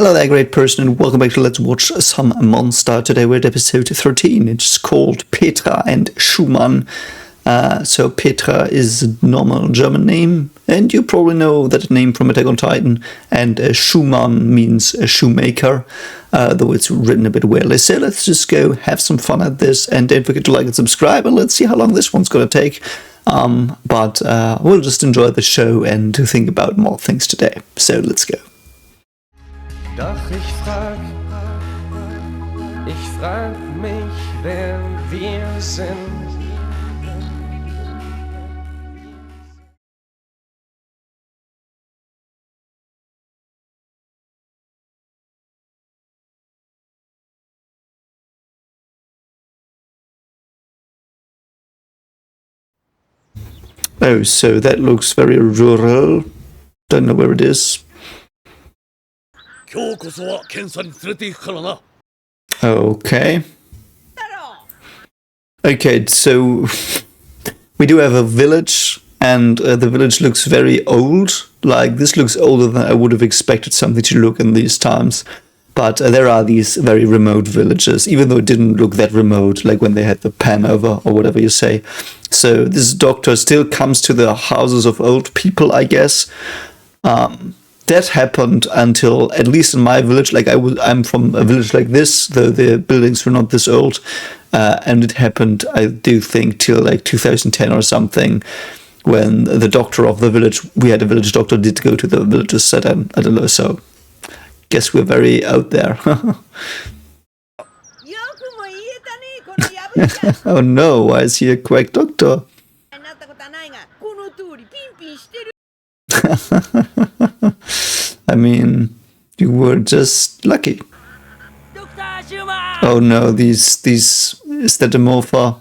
Hello there, great person, and welcome back to Let's Watch Some Monster. Today we're at episode 13. It's called Petra and Schumann. So Petra is a normal German name, and you probably know that name from Attack on Titan. And Schumann means a shoemaker, though it's written a bit weirdly. So let's just go have some fun at this, and don't forget to like and subscribe, and let's see how long this one's gonna take. But we'll just enjoy the show and think about more things today. So let's go. Doch ich frag mich, wer wir sind. Oh, so that looks very rural. Don't know where it is. Okay. Okay, so we do have a village, and the village looks very old. Like, this looks older than I would have expected something to look in these times. But there are these very remote villages, even though it didn't look that remote, like when they had the pan over, or whatever you say. So this doctor still comes to the houses of old people, I guess. That happened until, at least in my village, like I'm from a village like this, though the buildings were not this old, and it happened, I do think, till like 2010 or something, when the doctor of the village, we had a village doctor, did go to the villages, so I don't know, so guess we're very out there. Oh no, why is he a quack doctor? I mean, you were just lucky. Oh no, is that a morpher?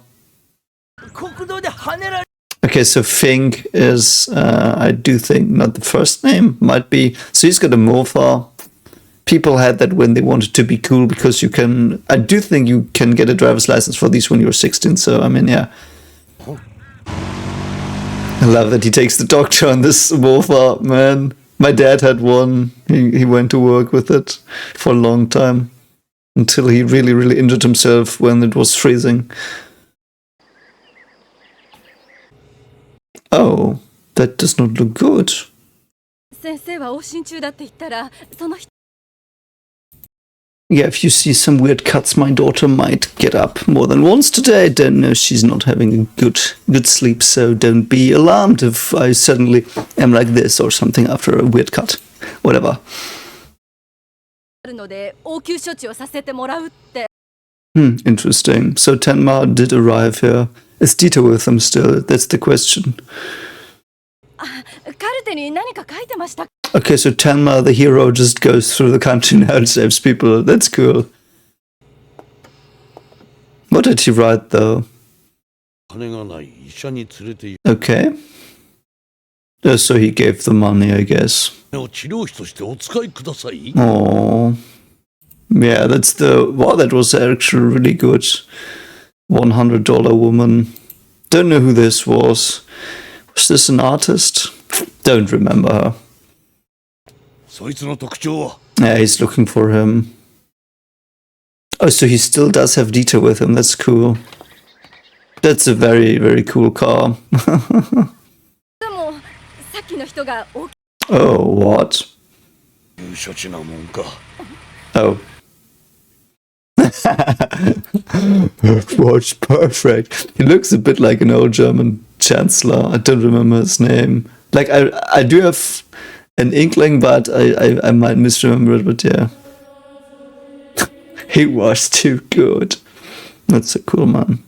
Okay, so Fink is, I do think, not the first name, might be. So he's got a morpher. People had that when they wanted to be cool, because you can, I do think you can get a driver's license for these when you're 16, so I mean, yeah. I love that he takes the doctor on this morpher, man. My dad had one. He went to work with it for a long time, until he really injured himself when it was freezing. Oh, that does not look good. Yeah, if you see some weird cuts, my daughter might get up more than once today. I don't know, she's not having a good sleep, so don't be alarmed if I suddenly am like this or something after a weird cut. Whatever. Interesting. So Tenma did arrive here. Is Dieter with him still? That's the question. Okay, so Tenma, the hero, just goes through the country now and saves people. That's cool. What did he write, though? Okay. So he gave the money, I guess. Oh. Yeah, that's the... Wow, that was actually really good. $100 woman. Don't know who this was. Was this an artist? Don't remember her. Yeah, he's looking for him. Oh, so he still does have Dieter with him. That's cool. That's a very cool car. Oh, what? Oh. Watch, perfect. He looks a bit like an old German chancellor. I don't remember his name. Like, I do have an inkling, but I might misremember it, but yeah. He was too good. That's a cool man.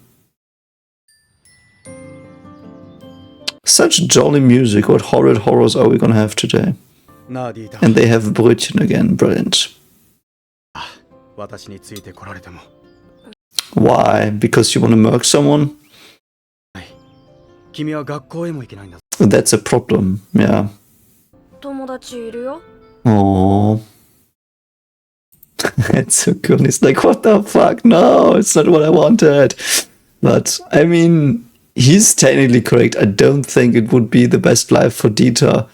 Such jolly music. What horrid horrors are we gonna have today? And they have Brötchen again. Brilliant. Why? Because you want to murk someone? That's a problem, yeah. Oh, that's so cool. He's like, what the fuck? No, it's not what I wanted. But, I mean, he's technically correct. I don't think it would be the best life for Dieter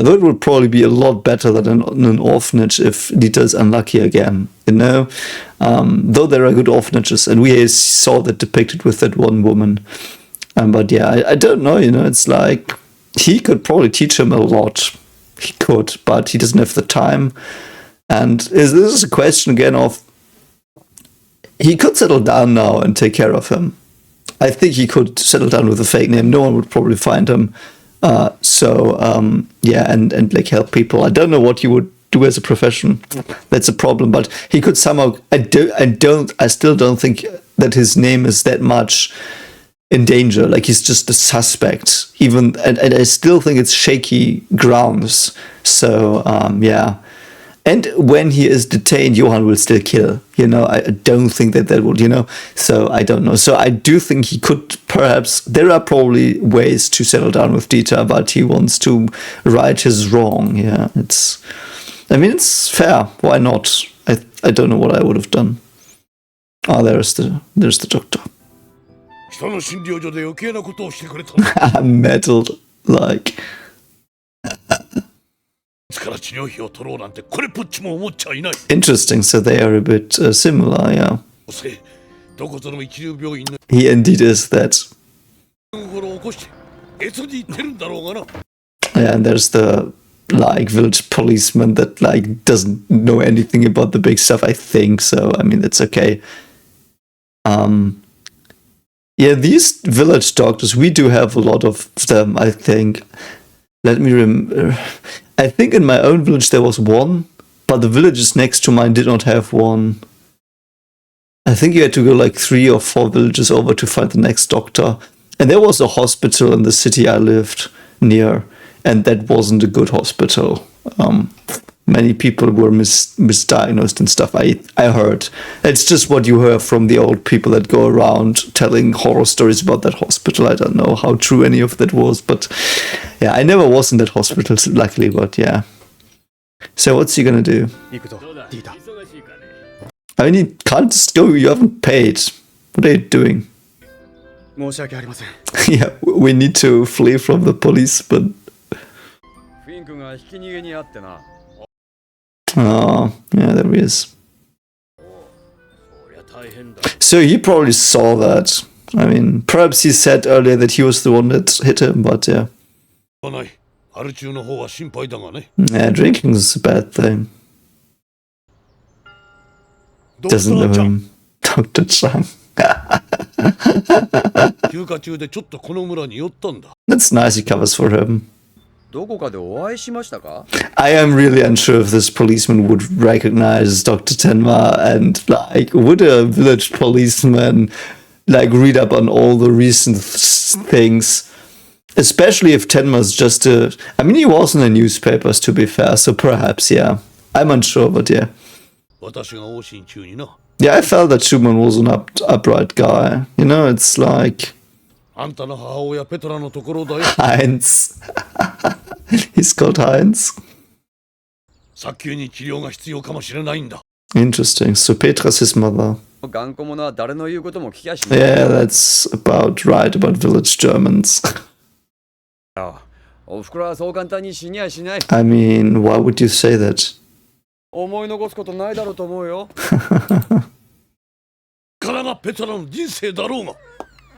Though it would probably be a lot better than an orphanage if Dieter is unlucky again, you know? Though there are good orphanages, and we saw that depicted with that one woman. But yeah, I don't know, you know, it's like he could probably teach him a lot. He could, but he doesn't have the time. And this is a question again of he could settle down now and take care of him. I think he could settle down with a fake name. No one would probably find him. Yeah, and like help people. I don't know what he would do as a profession. That's a problem. But he could somehow. I still don't think that his name is that much in danger. Like he's just a suspect. And I still think it's shaky grounds. So yeah. And when he is detained, Johann will still kill. You know, I don't think that would, you know. So I don't know. So I do think he could perhaps. There are probably ways to settle down with Dieter, but he wants to right his wrong. Yeah, it's fair. Why not? I don't know what I would have done. Oh, there's the doctor. I'm meddled, like. Interesting, so they are a bit similar, yeah. He indeed is that. Yeah, and there's the like village policeman that like doesn't know anything about the big stuff, I think, so I mean that's okay. Yeah, these village doctors, we do have a lot of them, I think. Let me remember. I think in my own village there was one, but the villages next to mine did not have one. I think you had to go like 3 or 4 villages over to find the next doctor. And there was a hospital in the city I lived near, and that wasn't a good hospital. Many people were misdiagnosed and stuff, I heard. It's just what you hear from the old people that go around telling horror stories about that hospital. I don't know how true any of that was, but yeah, I never was in that hospital, luckily, but yeah. So what's he gonna do? I mean, you can't just go, you haven't paid. What are you doing? Yeah, we need to flee from the police, but... Oh, yeah, there he is. So he probably saw that. I mean, perhaps he said earlier that he was the one that hit him, but yeah. Yeah, drinking is a bad thing. Doesn't know him. Dr. Chang. That's nice, he covers for him. I am really unsure if this policeman would recognize Dr. Tenma, and like, would a village policeman like read up on all the recent things, especially if Tenma's just I mean, he was in the newspapers, to be fair, so perhaps, yeah. I'm unsure, but yeah. Yeah, I felt that Schumann was an upright guy. You know, it's like... Heinz. He's called Heinz. Interesting. So Petra's his mother. Yeah, that's about right, about village Germans. I mean, why would you say that?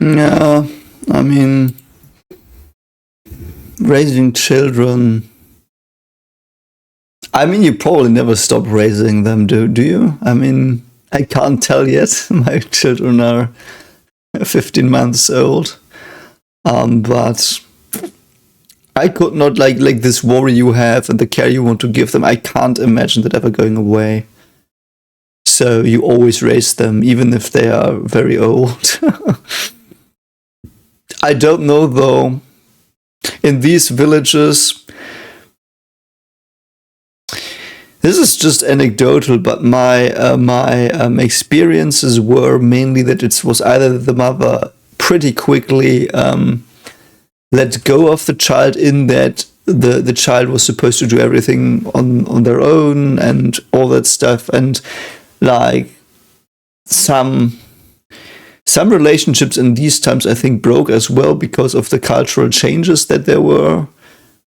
Yeah, I mean, raising children. I mean, you probably never stop raising them, do you? I mean, I can't tell yet. My children are 15 months old. But I could not, like this worry you have and the care you want to give them, I can't imagine that ever going away. So you always raise them, even if they are very old. I don't know, though. In these villages, this is just anecdotal, but my experiences were mainly that it was either the mother pretty quickly let go of the child, in that the child was supposed to do everything on their own and all that stuff, and like some relationships in these times I think broke as well because of the cultural changes that there were.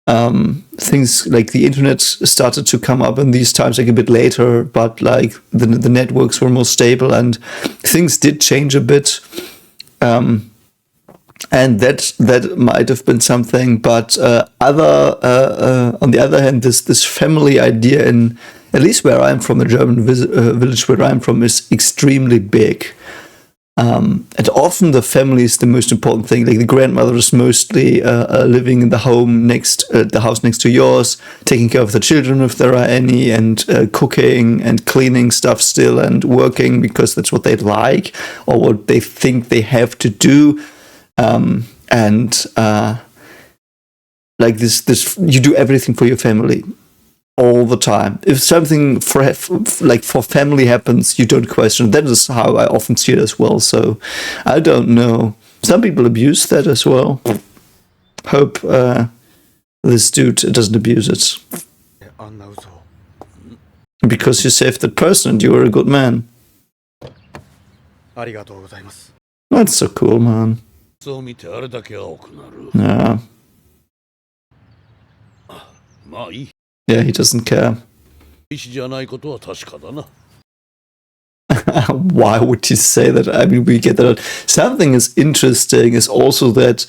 things like the internet started to come up in these times, like a bit later, but like the networks were more stable and things did change a bit. And that might have been something, but on the other hand, this family idea, in at least where I'm from, the German village where I'm from, is extremely big. And often the family is the most important thing. Like the grandmother is mostly living in the house next to yours, taking care of the children if there are any, and cooking and cleaning stuff still, and working because that's what they like or what they think they have to do. Like this, you do everything for your family all the time. If something for family happens, you don't question. That is how I often see it as well. So I don't know. Some people abuse that as well. Hope this dude doesn't abuse it. Because you saved that person and you were a good man. That's so cool, man. Yeah. Yeah, he doesn't care. Why would he say that? I mean, we get that. Something is interesting is also that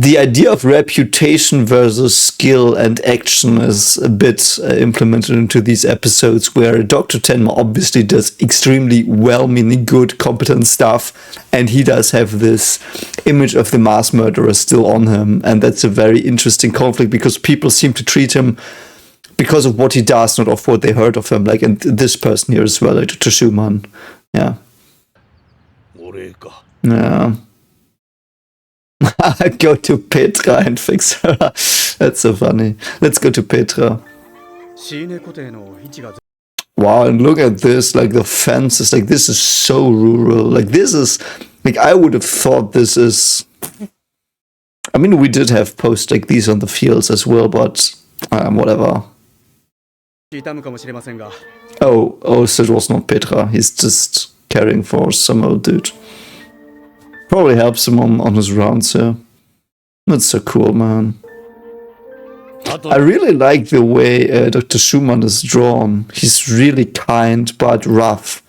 the idea of reputation versus skill and action is a bit implemented into these episodes, where Dr. Tenma obviously does extremely well-meaning, good, competent stuff, and he does have this image of the mass murderer still on him, and that's a very interesting conflict because people seem to treat him because of what he does, not of what they heard of him. Like, and this person here as well, like Tashuman. Yeah. Yeah. Go to Petra and fix her. That's so funny. Let's go to Petra. Wow, and look at this, like the fences, like this is so rural. Like this is, like I would have thought this is, I mean, we did have posts like these on the fields as well, but whatever. Oh, so it was not Petra. He's just caring for some old dude. Probably helps him on his rounds, yeah. That's so cool, man. I really like the way Dr. Schumann is drawn. He's really kind, but rough.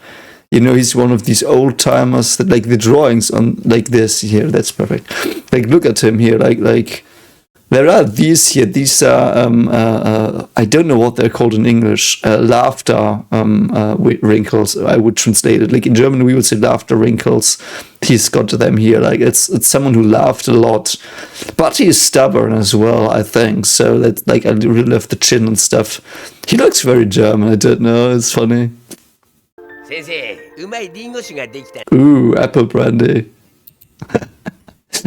You know, he's one of these old-timers that, like, the drawings on, like this here, that's perfect. Like, look at him here, like, there are these here, these are, I don't know what they're called in English, laughter wrinkles, I would translate it. Like in German, we would say laughter wrinkles. He's got them here, like it's someone who laughed a lot, but he's stubborn as well, I think. So that, like, I really love the chin and stuff. He looks very German, I don't know, it's funny. Ooh, apple brandy.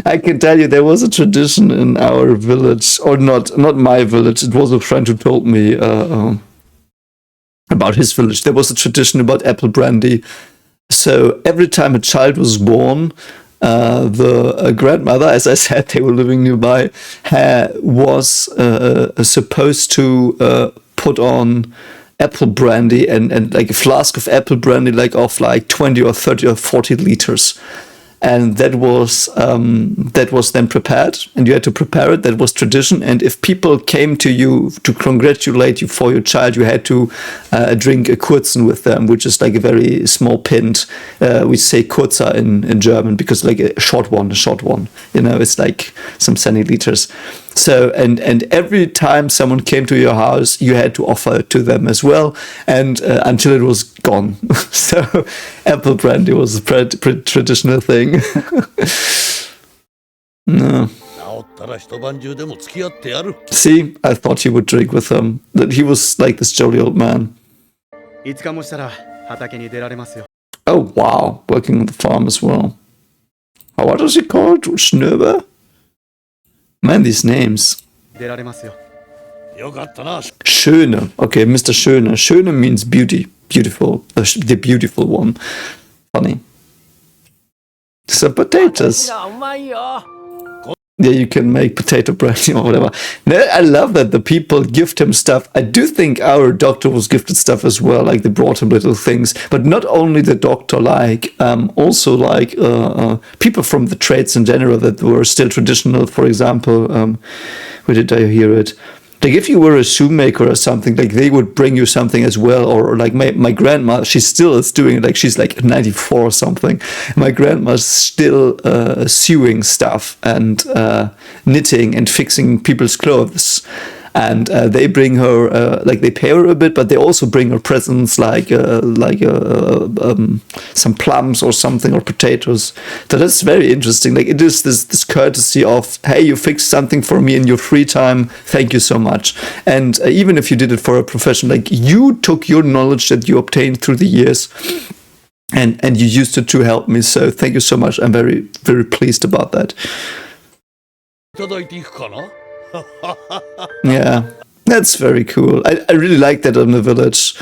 I can tell you there was a tradition in our village, or not my village, it was a friend who told me about his village. There was a tradition about apple brandy. So every time a child was born, the grandmother, as I said, they were living nearby, was supposed to put on apple brandy and like a flask of apple brandy, like of like 20 or 30 or 40 liters. And that was then prepared, and you had to prepare it. That was tradition. And if people came to you to congratulate you for your child, you had to drink a Kurzen with them, which is like a very small pint. We say Kurzer in German because like a short one. You know, it's like some centiliters. So and every time someone came to your house, you had to offer it to them as well, and until it was gone. So apple brandy was a traditional thing. No. See, I thought you would drink with him. That he was like this jolly old man. Oh wow, working on the farm as well. Oh, what is he called? Schnöber? Man, these names. Schöne. Okay, Mr. Schöne. Schöne means beauty. Beautiful. The beautiful one. Funny. Some potatoes. Yeah, you can make potato bread or whatever. I love that the people gift him stuff. I do think our doctor was gifted stuff as well. Like they brought him little things, but not only the doctor, like also like people from the trades in general that were still traditional. For example, where did I hear it? Like if you were a shoemaker or something, like they would bring you something as well. Or like my grandma, she still is doing it. Like she's like 94 or something. My grandma's still sewing stuff and knitting and fixing people's clothes. And they bring her, like they pay her a bit, but they also bring her presents like some plums or something or potatoes. So that's very interesting. Like it is this courtesy of, hey, you fixed something for me in your free time. Thank you so much. And even if you did it for a profession, like you took your knowledge that you obtained through the years and you used it to help me. So thank you so much. I'm very, very pleased about that. Yeah, that's very cool. I really like that in the village.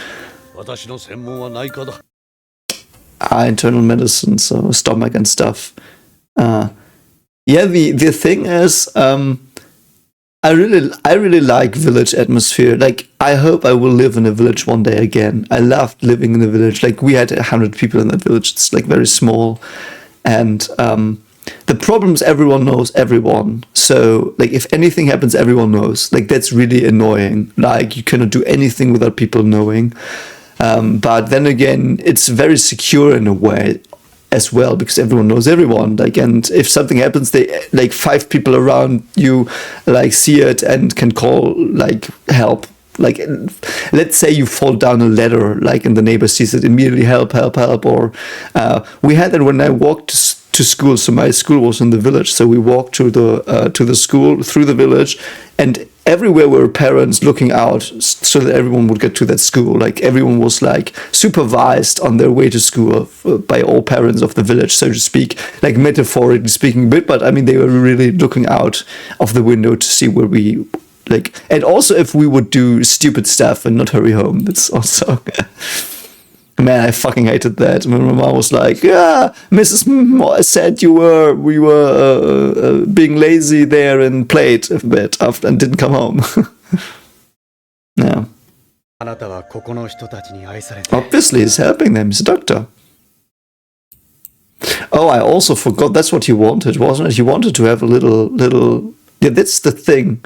Internal medicine, so stomach and stuff. Yeah, the thing is, I really like village atmosphere. Like, I hope I will live in a village one day again. I loved living in a village. Like, we had 100 people in that village. It's like very small, and the problems, everyone knows everyone. So, like, if anything happens, everyone knows. Like, that's really annoying. Like, you cannot do anything without people knowing. But then again, it's very secure in a way as well, because everyone knows everyone. Like, and if something happens, they like 5 people around you like see it and can call like help. Like, let's say you fall down a ladder, like, and the neighbor sees it, immediately help. Or we had that when I walked to school. So my school was in the village, so we walked to the school through the village, and everywhere were parents looking out so that everyone would get to that school. Like, everyone was like supervised on their way to school by all parents of the village, so to speak, like metaphorically speaking a bit, but I mean they were really looking out of the window to see where we like, and also if we would do stupid stuff and not hurry home. That's also man, I fucking hated that. My mom was like, yeah, Mrs. said we were being lazy there and played a bit after and didn't come home. Yeah. Obviously, he's helping them. He's a doctor. Oh, I also forgot. That's what he wanted, wasn't it? He wanted to have a little. Yeah, that's the thing.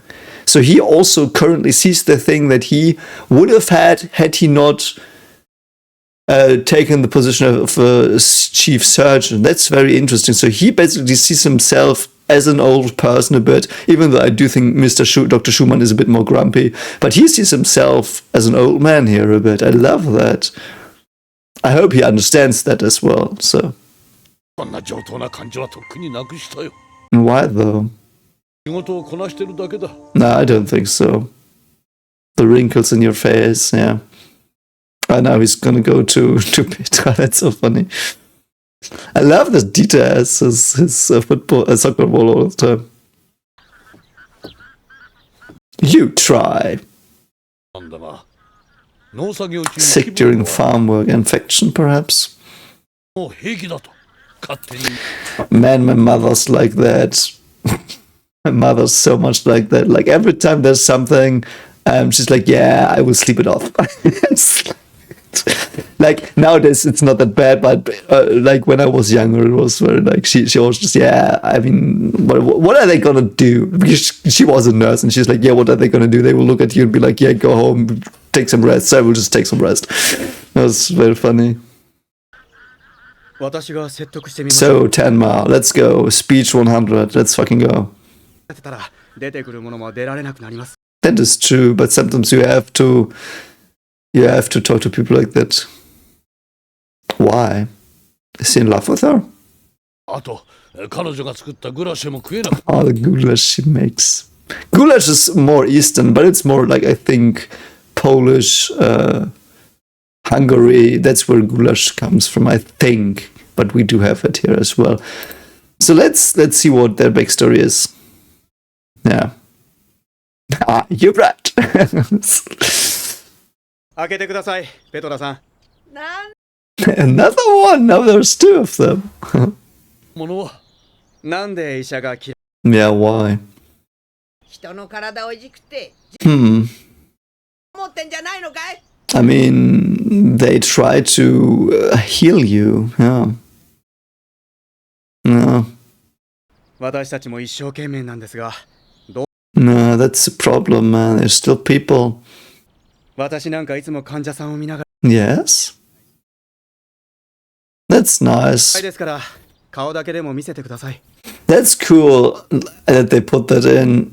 So he also currently sees the thing that he would have had he not taken the position of chief surgeon. That's very interesting. So he basically sees himself as an old person a bit, even though I do think Dr. Schumann is a bit more grumpy, but he sees himself as an old man here a bit. I love that. I hope he understands that as well. So why though? No, I don't think so. The wrinkles in your face, yeah. I know he's gonna go to Petra. That's so funny. I love that Dieter has his soccer ball all the time. You try. Sick during farm work, infection perhaps. Man, my mother's like that. My mother's so much like that. Like, every time there's something, she's like, yeah, I will sleep it off. Like, nowadays it's not that bad, but like when I was younger, it was very like she always just, yeah, I mean, what are they gonna do? Because she was a nurse, and she's like, yeah, what are they gonna do? They will look at you and be like, yeah, go home, take some rest. So I will just take some rest. That was very funny. So Tenma, let's go. Speech 100. Let's fucking go. That is true, but sometimes you have to talk to people like that. Why? Is he in love with her? Oh, the goulash she makes. Goulash is more Eastern, but it's more like, I think, Polish, Hungary. That's where goulash comes from, I think. But we do have it here as well. So let's see what their backstory is. Yeah. Ah, you're right. Another one. Now there's 2 of them. Yeah, why? 人の体をいじくって Hmm. 思ってんじゃないのかい I mean, they try to heal you. Yeah. No. 私たちも一生懸命なんですが、 No, that's the problem, man. There's still people. 私なんかいつも患者さんを見なが Yes? That's ら nice. ですから、顔だけでも見せてください。 That's cool that they put that in.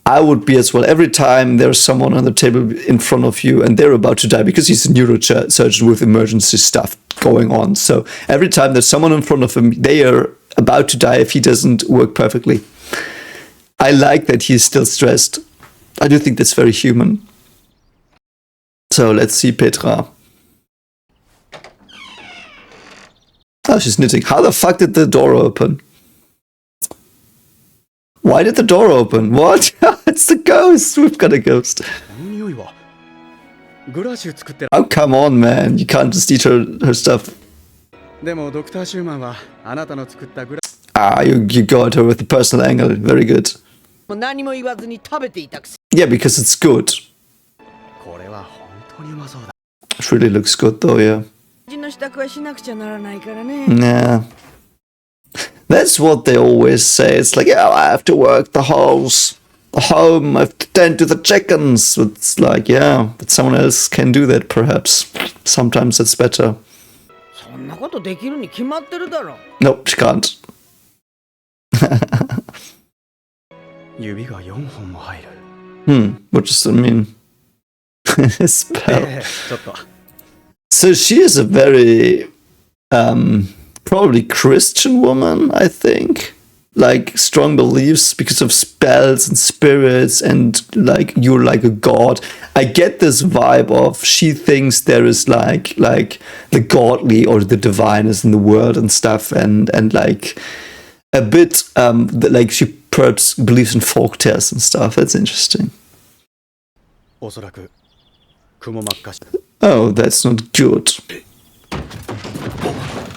I would be as well. Every time there's someone on the table in front of you and they're about to die, because he's a neurosurgeon with emergency stuff going on. So every time there's someone in front of him, they are about to die if he doesn't work perfectly. I like that he's still stressed. I do think that's very human. So let's see Petra. Oh, she's knitting. How the fuck did the door open? Why did the door open? What? It's the ghost. We've got a ghost. この匂いはグラッシュ作ってる。 Oh, come on, man. You can't just eat her stuff. でもドクター・シューマンはあなたの作ったグラ Ah, you got her with the personal angle. Very good. もう何も言わずに食べていたくせ Yeah, because it's good. これは本当にうまそうだ。 It really looks good, though, yeah. 味の支度はしなくちゃならないからね Nah. That's what they always say. It's like, yeah, I have to work the house, the home, I have to tend to the chickens. It's like, yeah, but someone else can do that, perhaps. Sometimes it's better. そんなことできるに決まってるだろ Nope, she can't. 指が4本も入る。 What does that mean? Spell. ちょっと。 So she is a very, probably Christian woman, I think. Like strong beliefs because of spells and spirits and like you're like a god. I get this vibe of she thinks there is like the godly or the divine is in the world and stuff and like a bit like she perhaps believes in folk tales and stuff. That's interesting. おそらく雲真っ赤し。 Oh, that's not good.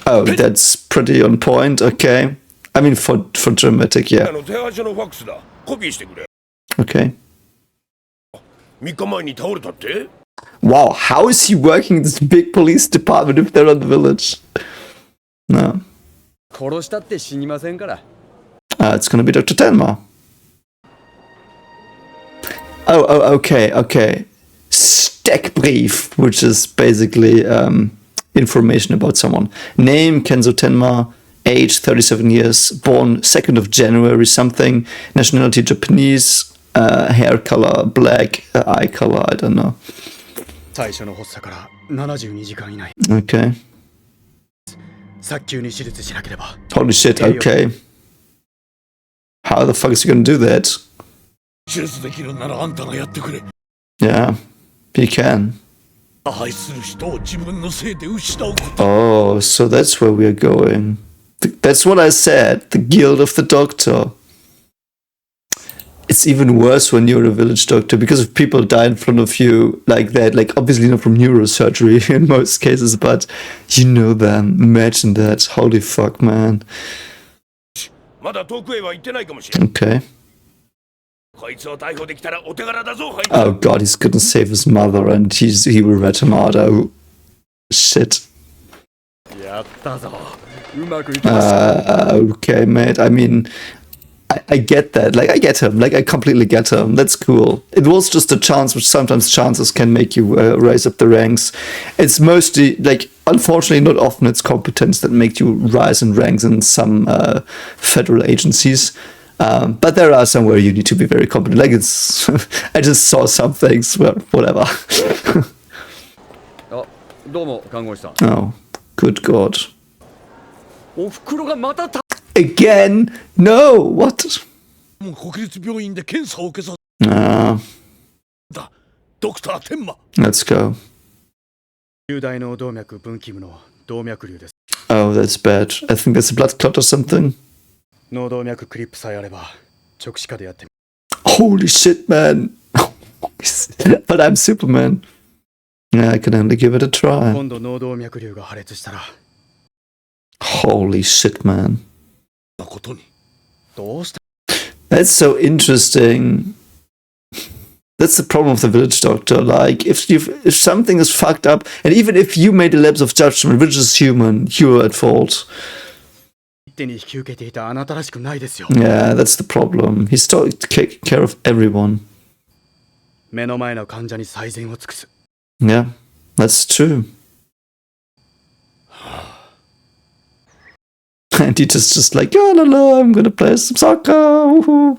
Oh, that's pretty on point. Okay. I mean, for dramatic, yeah. あの手配書のファックスだ。コピーしてくれ。 Okay. 3日前に倒れたって？ Wow, how is he working in this big police department if they're on the village? No. 殺したって死にませんから。 It's gonna be Dr. Tenma. Oh, okay. Steckbrief, which is basically information about someone. Name, Kenzo Tenma. Age, 37 years. Born 2nd of January something. Nationality, Japanese. Hair color, black. Eye color, I don't know. 最初の発作から72時間以内。 Okay. 早急に手術しなければ。 Holy shit, okay. How the fuck is he gonna do that? 手術できるならあんたがやってくれ。 Yeah, he can. 愛する人を自分のせいで失うこと。 Oh, so that's where we're going. That's what I said. The guild of the doctor. It's even worse when you're a village doctor because if people die in front of you like that, like obviously not from neurosurgery in most cases, but you know them. Imagine that. Holy fuck, man. まだ遠くへは行ってないかもしれん。 Okay. こいつを逮捕できたらお手柄だぞ、はい。 Oh god, he's gonna save his mother and he will rat him out. Oh, shit. やったぞ。うまくいきました。 Okay, mate. I mean, I get that. Like, I get him. Like, I completely get him. That's cool. It was just a chance, which sometimes chances can make you rise up the ranks. It's mostly, like, unfortunately, not often it's competence that makes you rise in ranks in some federal agencies. But there are some where you need to be very competent. Like, it's... I just saw some things, well, whatever. あ、どうも看護師さん。 Oh, good god. お袋がまたた。 Again? No! What? もう国立病院で検査を受けさ Ah, だ。ドクター天馬。 let's go. 10代の動脈分岐部の動脈瘤です。 Oh, that's bad. I think that's a blood clot or something. 脳動脈クリップさえあれば直視下でやってみ。 Holy shit, man. But I'm Superman. Yeah, I can only give it a try. 今度脳動脈瘤が破裂したら Holy shit, man. なことに。どうした That's so interesting. That's the problem of the village doctor. Like, if something is fucked up, and even if you made a lapse of judgment, which is human, you're at fault. 一手に引き受けていたあなたらしくないですよ。 Yeah, that's the problem. He's taking care of everyone. 目の前の患者に最善を尽くす。 Yeah, that's true. And he just like, oh, no, I'm gonna play some soccer. Woohoo.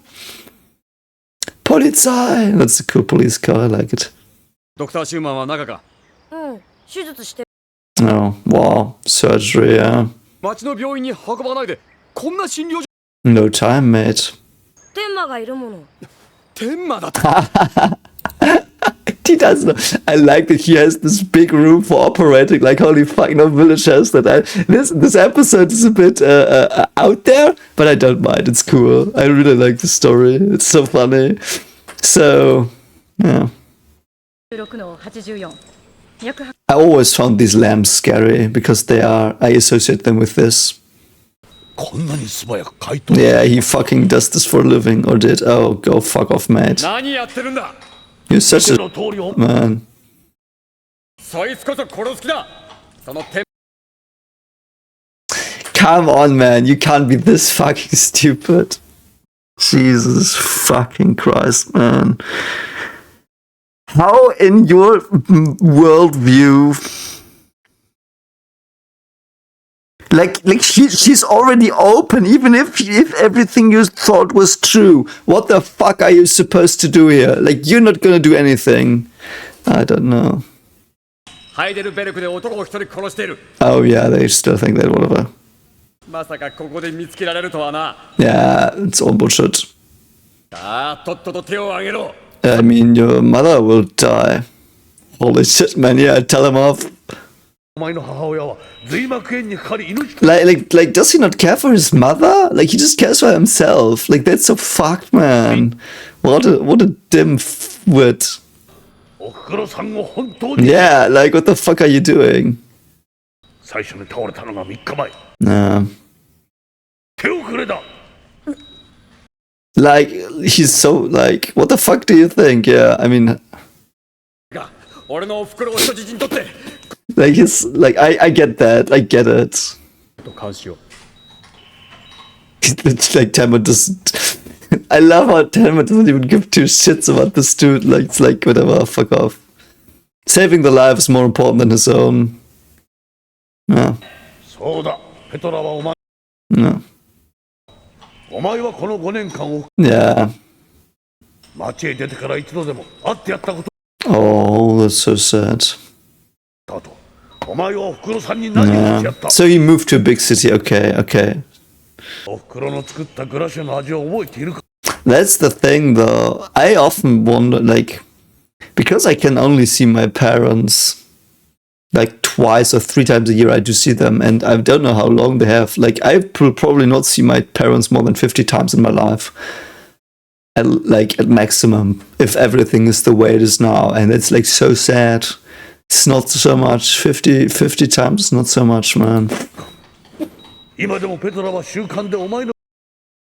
Polizei! That's a cool police car, I like it. ドクター・シューマンは中か。うん、手術して。 Oh, wow. Surgery, yeah. 町の病院に運ばないで、こんな診療所。 No time, mate. 天馬がいるもの。天馬だって。 He does know. I like that he has this big room for operating. Like, holy fuck, no village has that. This episode is a bit out there, but I don't mind. It's cool. I really like the story. It's so funny. So, yeah. 16の84。I always found these lamps scary because I associate them with this. こんなに素早く回答 Yeah, he fucking does this for a living, or did. Oh, go fuck off, mate. 何やってるんだ。 You're such の通りを a man. そいつこそ殺す気だ。その天。 Come on, man. You can't be this fucking stupid. Jesus fucking Christ, man. How in your worldview... Like she's already open, even if everything you thought was true. What the fuck are you supposed to do here? Like, you're not gonna do anything. I don't know. ハイデルベルクで男を一人殺している。 Oh yeah, they still think that, whatever. まさかここで見つけられるとはな。 Yeah, it's all bullshit. さあ、とっとと手を挙げろ。 I mean, your mother will die. Holy shit, man. Yeah, tell him off. お前の母親は髄膜炎にかかり命 Like, does he not care for his mother? Like, he just cares for himself. Like, that's so fucked, man. What a dim wit. おふくろさんを本当に Yeah, like, what the fuck are you doing? 最初に倒れたのが3日前 Nah. 手遅れだ Like, he's so, like, what the fuck do you think? Yeah, I mean, が、俺のおふくろを人質にとって。 like, he's, like, I get that. I get it. と監視を。 Like, Tenma doesn't... I love how Tenma doesn't even give two shits about this dude. Like, it's like, whatever, fuck off. Saving the life is more important than his own. Yeah. そうだペトラはお前 No. お前はこの5年間を Yeah. 町へ出てから一度でも会ってやったこと Oh, that's so sad. だとお前はおふくろさんに何をしてや Yeah. った So he moved to a big city. Okay, okay. おふくろの作ったグラシュの味を覚えているか That's the thing, though. I often wonder, like, because I can only see my parents like twice or three times a year. I do see them, and I don't know how long they have. Like, I will probably not see my parents more than 50 times in my life. At maximum, if everything is the way it is now. And it's like so sad. It's not so much. 50 times is not so much, man. 今でもペトラは習慣でお前の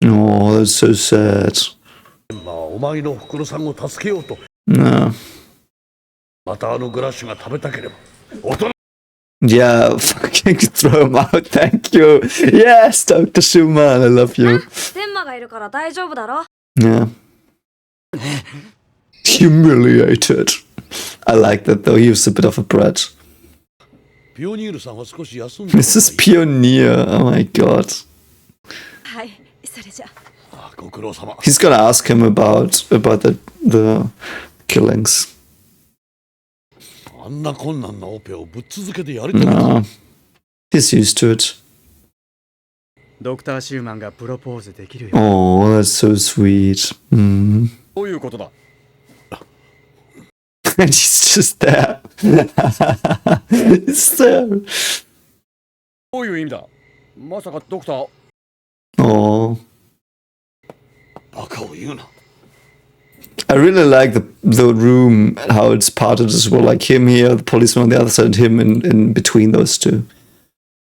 Oh, that's so sad. まあお前のおふくろさんを助けようと No. またあのグラッシュが食べたければ大人 Yeah, fucking throw him out, thank you. Yes, Dr. Schumann, I love you. 天馬がいるから大丈夫だろ。 Yeah. Humiliated. I like that, though. He was a bit of a brat. ピオニールさんは少し休んで Mrs. Pioneer, oh my god. はい、それじゃ。あご苦労様 He's gonna ask him about the killings. あんな困難なオペをぶっ続けてやりたい No. He's used to it. ドクター・シューマンがプロポーズできるよ。 Oh, that's so sweet. Mm. どういうことだ。 And he's just there. He's there. どういう意味だ。まさかドクター。 Oh. バカを言うな I really like the room, how it's parted as well. Like him here, the policeman on the other side, and him in between those two.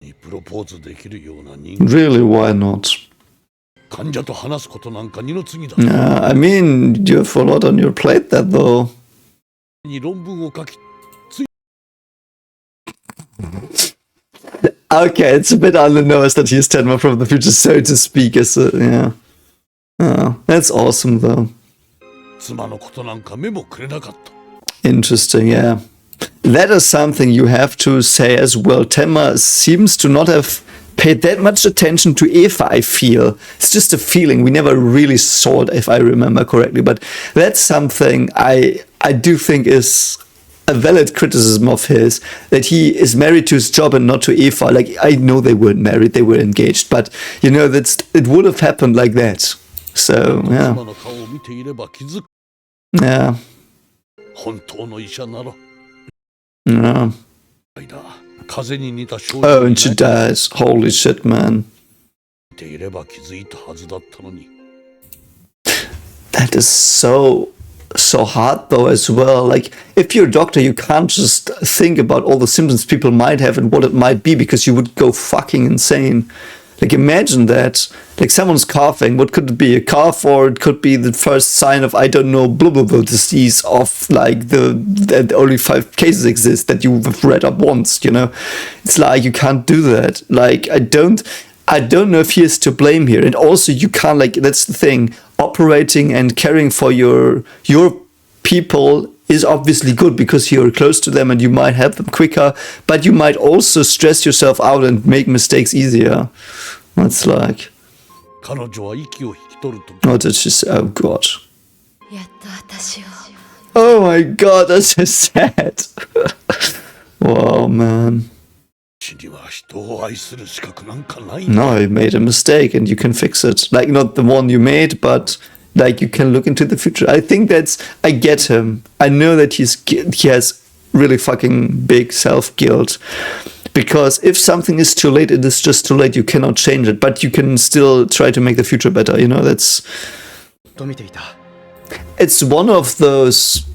にプロポーズできるような人間 Really, why not? 患者と話すことなんか二の次だ。 Yeah, I mean, you have a lot on your plate there, though. に論文を書き、 Okay, it's a bit on the nose that he's Tenma from the future, so to speak. Yeah. Oh, that's awesome, though. 妻のことなんか目もくれなかった。 Interesting, yeah. That is something you have to say as well. Tenma seems to not have paid that much attention to Eva, I feel. It's just a feeling. We never really saw it, if I remember correctly. But that's something I do think is a valid criticism of his, that he is married to his job and not to Eva. Like, I know they weren't married, they were engaged. But, you know, it would have happened like that. So, yeah. 妻の顔を見ていれば気づく。 Yeah. 本当の医者なら。 Yeah. 風邪に似た症 Oh, 状 and に she dies. Holy shit, man. 見ていれば気づいたはずだったのに。 That is so hard, though, as well. Like, if you're a doctor, you can't just think about all the symptoms people might have and what it might be, because you would go fucking insane. Like, imagine that. Like, someone's coughing. What could it be? A cough, or it could be the first sign of, I don't know, blah, blah, blah, disease of, like, that only 5 cases exist that you've read up once, you know? It's like, you can't do that. Like, I don't know if he is to blame here. And also, you can't, like, that's the thing. Operating and caring for your people is obviously good because you're close to them and you might help them quicker, but you might also stress yourself out and make mistakes easier. That's like... 彼女は息を引き取ると。 What did she say? Oh, God. やっと私を Oh, my God, that's so sad. Wow, man. 死には人を愛する資格なんかない。 No, you made a mistake and you can fix it. Like, not the one you made, but... like, you can look into the future. I think I get him. I know that he has really fucking big self-guilt. Because if something is too late, it is just too late. You cannot change it. But you can still try to make the future better. You know, that's... と見ていた。 It's one of those...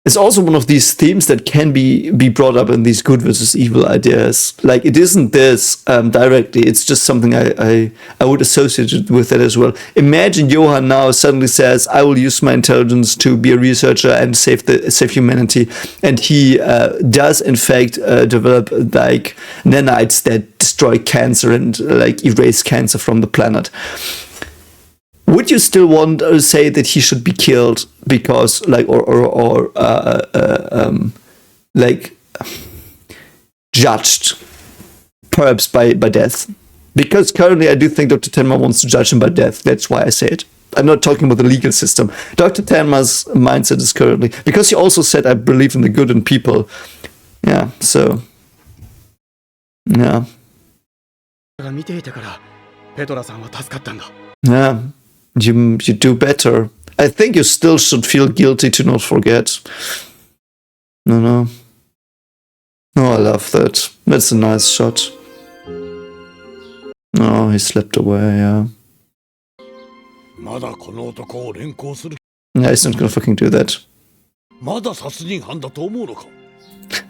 It's also one of these themes that can be brought up in these good versus evil ideas. Like, it isn't this directly, it's just something I would associate it with that as well. Imagine Johan now suddenly says, I will use my intelligence to be a researcher and save humanity. And he does, in fact, develop, like, nanites that destroy cancer and, like, erase cancer from the planet. Would you still want to say that he should be killed because, like, like, judged, perhaps by death? Because currently I do think Dr. Tenma wants to judge him by death. That's why I say it. I'm not talking about the legal system. Dr. Tenma's mindset is currently... Because he also said, I believe in the good in people. Yeah, so... Yeah. が見ていたからペトラさんは助かったんだ。 Yeah. You do better. I think you still should feel guilty to not forget. No. Oh, I love that. That's a nice shot. Oh, he slipped away, yeah. まだこの男を連行する。 Yeah, he's not gonna fucking do that. まだ殺人犯だと思うのか。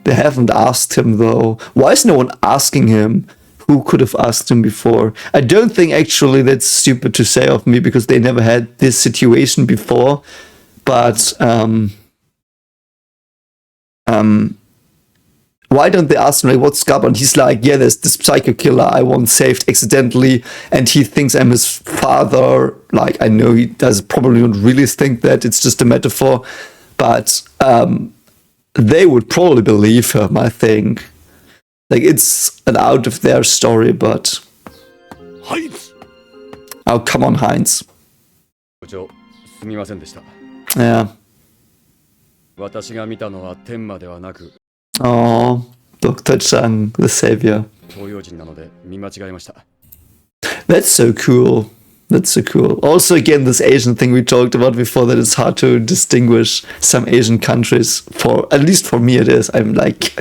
They haven't asked him, though. Why is no one asking him? Who could have asked him before? I don't think actually that's stupid to say of me because they never had this situation before. But why don't they ask him, like, what's Gabon? He's like, yeah, there's this psycho killer I once saved accidentally, and he thinks I'm his father. Like, I know he does probably not really think that, it's just a metaphor. But they would probably believe him, I think. Like, it's an out of their story, but... はい。 Oh, come on, Heinz. 部長、すみませんでした。 Yeah. 私が見たのは天馬ではなく、 Oh, Dr. Chang, the savior. 東洋人なので見間違えました。 That's so cool. That's so cool. Also, again, this Asian thing we talked about before, that it's hard to distinguish some Asian countries. At least for me it is. I'm like...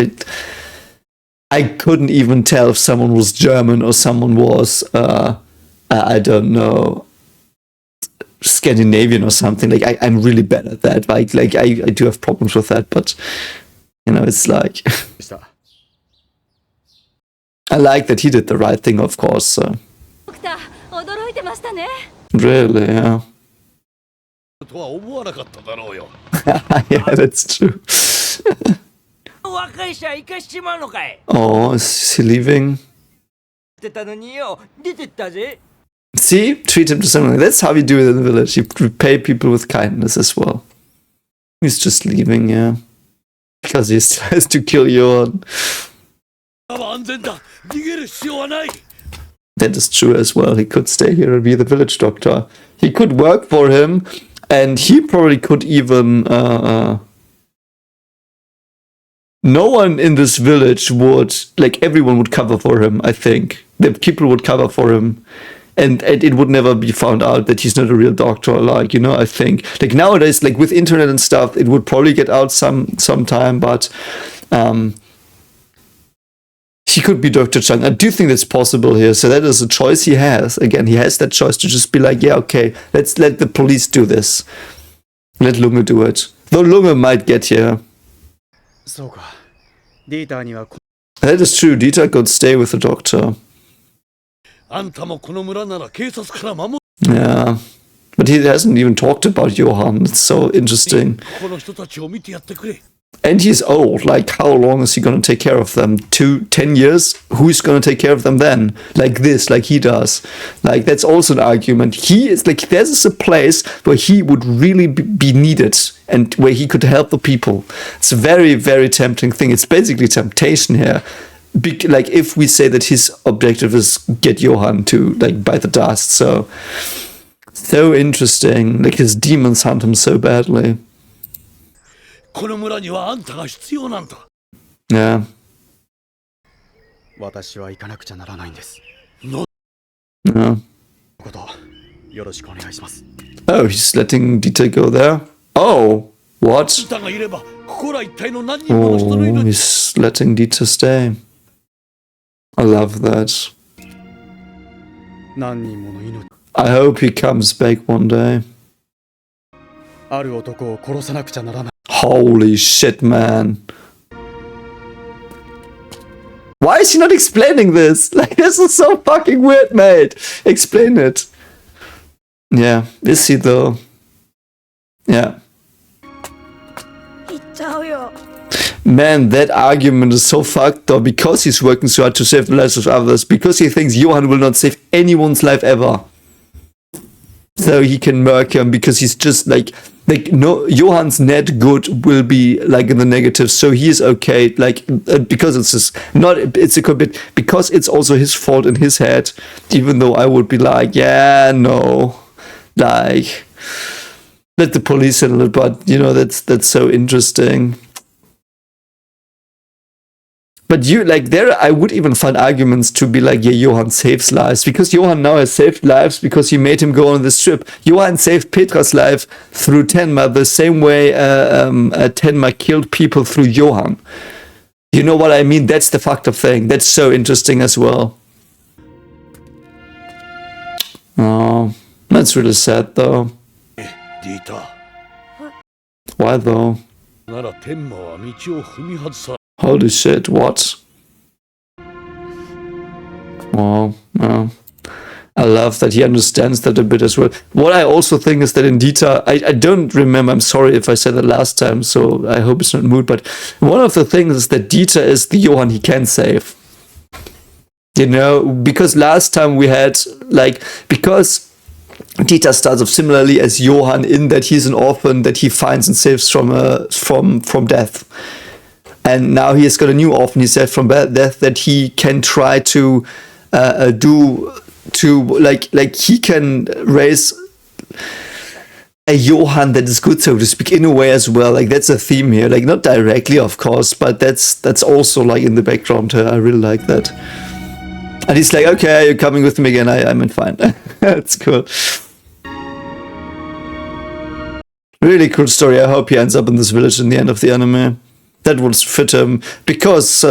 I couldn't even tell if someone was German or someone was, I don't know, Scandinavian or something. Like, I'm really bad at that. Like I do have problems with that, but, you know, it's like... でした。 I like that he did the right thing, of course. So. ドクター驚ましたね。 Really, yeah. とは思わなかっただろうよ。 Yeah, that's true. 若い者生かしちまうのかい Oh, is he leaving? ってたのによ、出てったぜ。 See? Treat him to something. That's how we do it in the village. You repay people with kindness as well. He's just leaving, yeah. Because he still has to kill Johan. 安全だ。逃げる必要はない。 That is true as well. He could stay here and be the village doctor. He could work for him, and he probably could even. No one in this village would, like, everyone would cover for him, I think. The people would cover for him. And it would never be found out that he's not a real doctor, like, you know, I think. Like, nowadays, like, with internet and stuff, it would probably get out sometime, but he could be Dr. Chang. I do think that's possible here, so that is a choice he has. Again, he has that choice to just be like, yeah, okay, let's let the police do this. Let Lunge do it. Though Lunge might get here. そうか。ディーターにはこ That is true, Dieter could stay with the doctor. あんたもこの村なら警察から守 Yeah. But he hasn't even talked about Johan. It's so interesting. ここの人たちを見てやってくれ。 And he's old. Like, how long is he going to take care of them? 10 years? Who's going to take care of them then? Like this, like he does. Like, that's also an argument. He is like, there's a place where he would really be needed and where he could help the people. It's a very, very tempting thing. It's basically temptation here. Like, if we say that his objective is get Johan to, like, bite the dust. So interesting. Like, his demons hunt him so badly. この村にはあんたが必要なんだ。 Yeah. 私は行かなくちゃならないんです。 Yeah. ことよろしくお願いします。 Oh, he's letting Dieter go there? Oh, what? あんたがいればここら一帯の何人もの人の Oh, 命 he's letting Dieter stay. I love that. 何人もの命 I hope he comes back one day. ある男を殺さなくちゃならない。 Holy shit, man. Why is he not explaining this? Like, this is so fucking weird, mate. Explain it. Yeah, is he though? Yeah. 行っちゃうよ。 Man, that argument is so fucked though, because he's working so hard to save the lives of others, because he thinks Johan will not save anyone's life ever. So he can murk him because he's just like no, Johan's net good will be like in the negative, so he is okay, like because it's a bit because it's also his fault in his head, even though I would be like, yeah, no, like let the police handle it, but you know, that's so interesting. But you, like, there, I would even find arguments to be like, yeah, Johan saves lives. Because Johan now has saved lives because you made him go on this trip. Johan saved Petra's life through Tenma the same way Tenma killed people through Johan. You know what I mean? That's the fucked up thing. That's so interesting as well. Oh, that's really sad though. ディーター Why though? なら天馬は道を踏み外さ Holy shit, what? Oh, no. I love that he understands that a bit as well. What I also think is that in Dieter, I don't remember, I'm sorry if I said that last time, so I hope it's not moot, but one of the things is that Dieter is the Johan he can save. You know, because last time we had, like, because Dieter starts off similarly as Johan in that he's an orphan that he finds and saves from death. And now he has got a new orphan, he said, from death that he can try to do to like he can raise a Johan that is good, so to speak, in a way as well. Like that's a theme here, like not directly, of course, but that's also like in the background. I really like that. And he's like, okay, you're coming with me again. I'm fine. That's cool. Really cool story. I hope he ends up in this village in the end of the anime. That would fit him because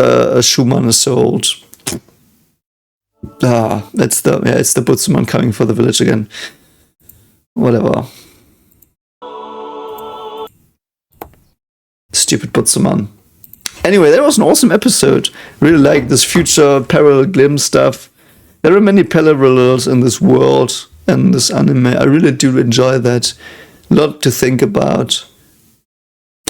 Schumann is so old. It's the Butsuman coming for the village again. Whatever. Stupid Butsuman. Anyway, that was an awesome episode. Really like this future parallel glimpse stuff. There are many parallels in this world. in this anime. I really do enjoy that. A lot to think about.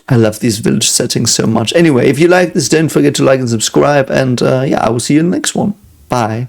I love these village settings so much. Anyway, if you like this, don't forget to like and subscribe. And yeah, I will see you in the next one. Bye.